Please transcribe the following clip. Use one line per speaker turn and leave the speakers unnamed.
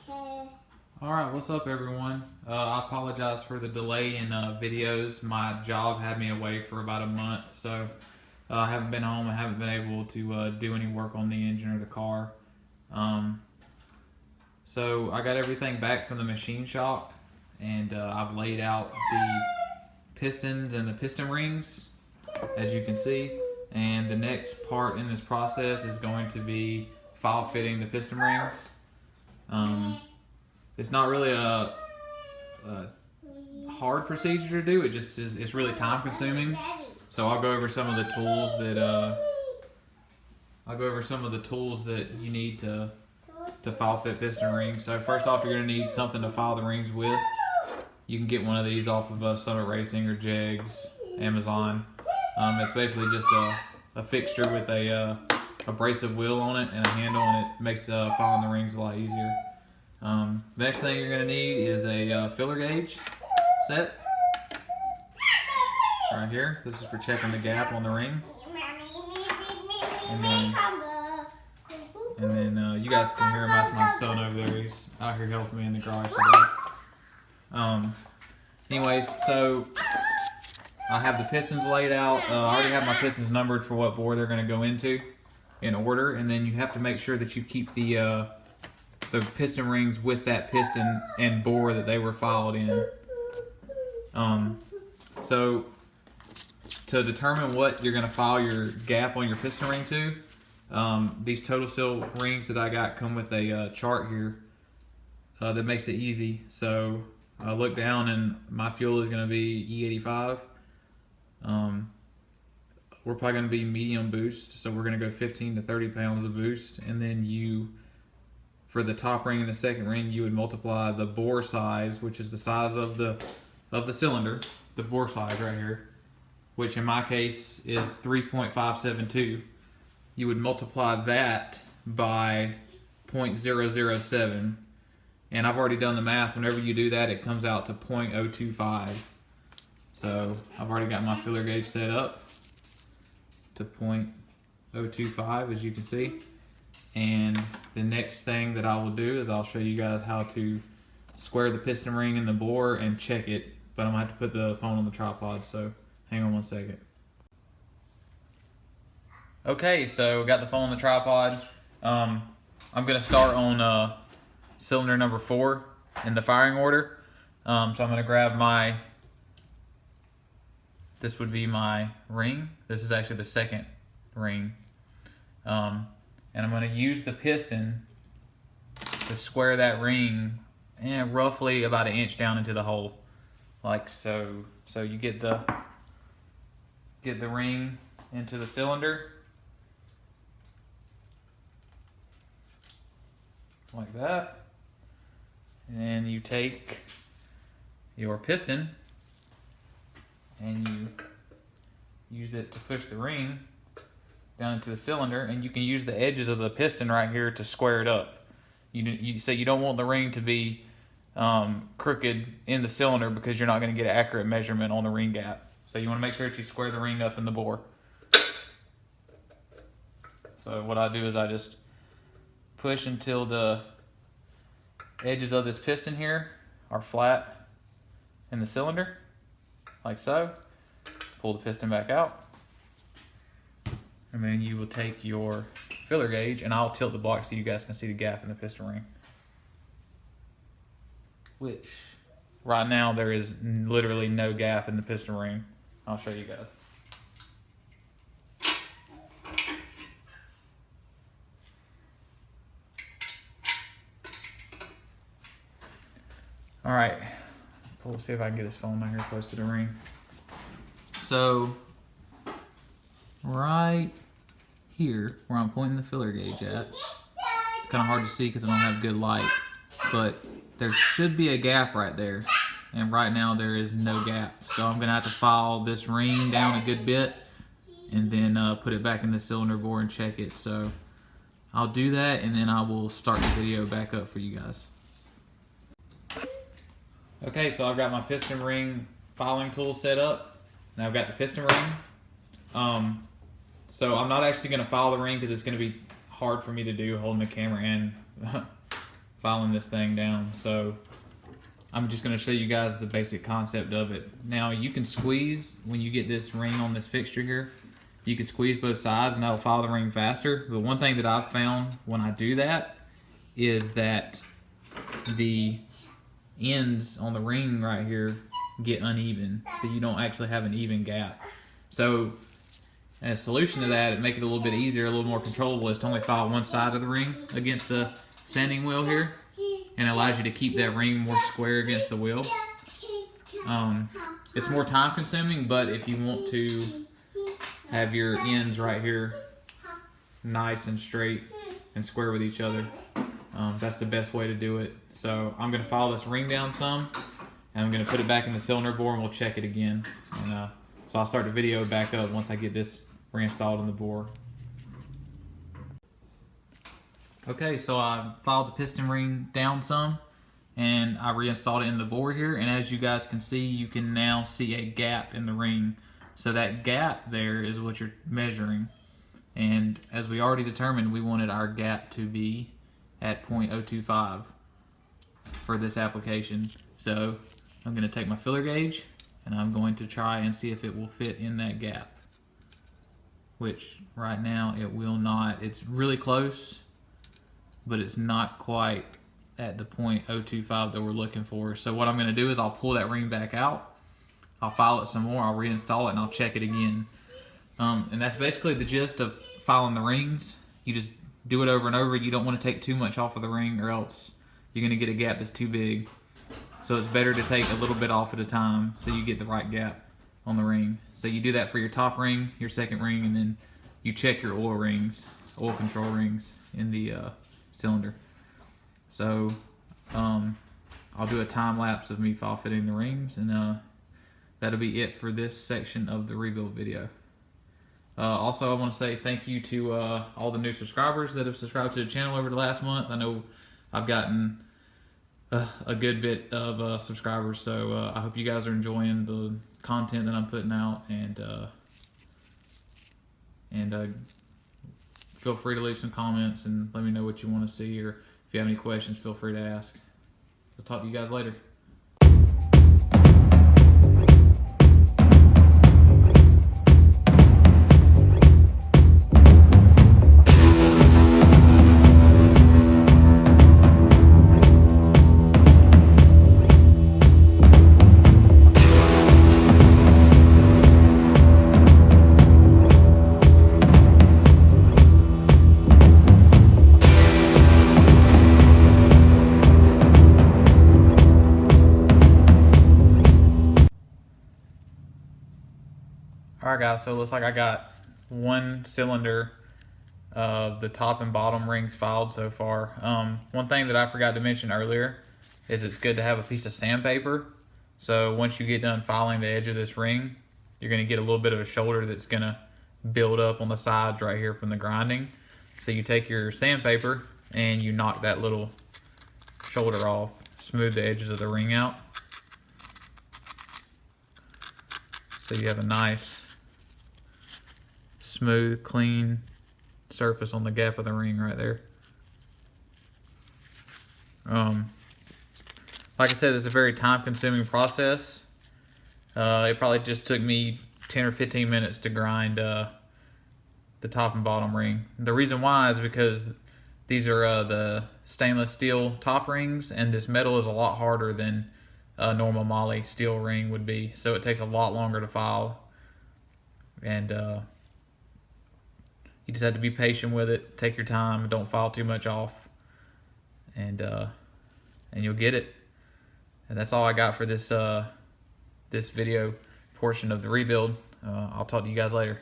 Alright, what's up everyone? I apologize for the delay in videos. My job had me away for about a month, so I haven't been home and haven't been able to do any work on the engine or the car. So I got everything back from the machine shop, and I've laid out the pistons and the piston rings, as you can see. And the next part in this process is going to be file fitting the piston rings. It's not really a hard procedure to do. It just is. It's really time consuming. So I'll go over some of the tools that you need to file fit piston rings. So first off, you're going to need something to file the rings with. You can get one of these off of Summit Racing or Jegs, Amazon. It's basically just a fixture with a abrasive wheel on it and a handle, and it makes filing the rings a lot easier. The next thing you're going to need is a filler gauge set right here. This is for checking the gap on the ring. And then you guys can hear him. That's my son over there. He's out here helping me in the garage today. Anyways, so I have the pistons laid out. I already have my pistons numbered for what bore they're going to go into in order, and then you have to make sure that you keep the piston rings with that piston and bore that they were filed in. So to determine what you're going to file your gap on your piston ring to, these total seal rings that I got come with a chart here that makes it easy. So I look down and my fuel is going to be E85. We're probably going to be medium boost, so we're going to go 15 to 30 pounds of boost, and then for the top ring and the second ring, you would multiply the bore size, which is the size of the cylinder, the bore size right here, which in my case is 3.572. You would multiply that by 0.007, and I've already done the math. Whenever you do that, it comes out to 0.025. So I've already got my filler gauge set up to 0.025, as you can see. And the next thing that I will do is I'll show you guys how to square the piston ring in the bore and check it, but I'm gonna have to put the phone on the tripod, so hang on one second. Okay, so got the phone on the tripod. I'm gonna start on cylinder number 4 in the firing order. So I'm gonna grab this would be my ring. This is actually the second ring. And I'm going to use the piston to square that ring and roughly about 1 inch down into the hole, like so. So you get the ring into the cylinder like that, and then you take your piston and you use it to push the ring down into the cylinder, and you can use the edges of the piston right here to square it up. You say you don't want the ring to be crooked in the cylinder because you're not going to get an accurate measurement on the ring gap. So you want to make sure that you square the ring up in the bore. So what I do is I just push until the edges of this piston here are flat in the cylinder, like so. Pull the piston back out. And then you will take your filler gauge, and I'll tilt the block so you guys can see the gap in the piston ring. Which, right now, there is literally no gap in the piston ring. I'll show you guys. All right, let's see if I can get this phone out here close to the ring. So, right here, where I'm pointing the filler gauge at, it's kind of hard to see because I don't have good light, but there should be a gap right there, and right now there is no gap. So I'm going to have to file this ring down a good bit and then put it back in the cylinder bore and check it. So I'll do that, and then I will start the video back up for you guys. Okay, so I've got my piston ring filing tool set up. Now I've got the piston ring. So I'm not actually going to file the ring because it's going to be hard for me to do holding the camera and filing this thing down. So I'm just going to show you guys the basic concept of it. Now you can squeeze, when you get this ring on this fixture here, you can squeeze both sides and that'll file the ring faster. But one thing that I've found when I do that is that the ends on the ring right here get uneven, so you don't actually have an even gap. So as a solution to that, it make it a little bit easier, a little more controllable, is to only file one side of the ring against the sanding wheel here, and it allows you to keep that ring more square against the wheel. It's more time consuming, but if you want to have your ends right here nice and straight and square with each other, that's the best way to do it. So I'm going to file this ring down some, and I'm going to put it back in the cylinder bore, and we'll check it again. And so I'll start the video back up once I get this reinstalled in the bore. Okay, so I filed the piston ring down some, and I reinstalled it in the bore here, and as you guys can see, you can now see a gap in the ring. So that gap there is what you're measuring, and as we already determined, we wanted our gap to be at 0.025 for this application. So I'm going to take my filler gauge and I'm going to try and see if it will fit in that gap, which right now it will not. It's really close, but it's not quite at the 0.025 that we're looking for. So what I'm going to do is I'll pull that ring back out, I'll file it some more, I'll reinstall it, and I'll check it again. And that's basically the gist of filing the rings. You just do it over and over. You don't want to take too much off of the ring, or else you're going to get a gap that's too big. So it's better to take a little bit off at a time so you get the right gap on the ring. So you do that for your top ring, your second ring, and then you check your oil rings, oil control rings in the cylinder. So I'll do a time lapse of me file fitting the rings, and that'll be it for this section of the rebuild video. Also, I want to say thank you to all the new subscribers that have subscribed to the channel over the last month. I know I've gotten a good bit of subscribers, so I hope you guys are enjoying the content that I'm putting out, and feel free to leave some comments and let me know what you want to see, or if you have any questions, feel free to ask. I'll talk to you guys later. Alright guys, so it looks like I got one cylinder of the top and bottom rings filed so far. One thing that I forgot to mention earlier is it's good to have a piece of sandpaper. So once you get done filing the edge of this ring, you're going to get a little bit of a shoulder that's going to build up on the sides right here from the grinding. So you take your sandpaper and you knock that little shoulder off, smooth the edges of the ring out, so you have a nice smooth, clean surface on the gap of the ring right there. Like I said, it's a very time-consuming process. It probably just took me 10 or 15 minutes to grind the top and bottom ring. The reason why is because these are the stainless steel top rings, and this metal is a lot harder than a normal moly steel ring would be, so it takes a lot longer to file, and you just have to be patient with it. Take your time, don't file too much off, and you'll get it. And that's all I got for this this video portion of the rebuild. I'll talk to you guys later.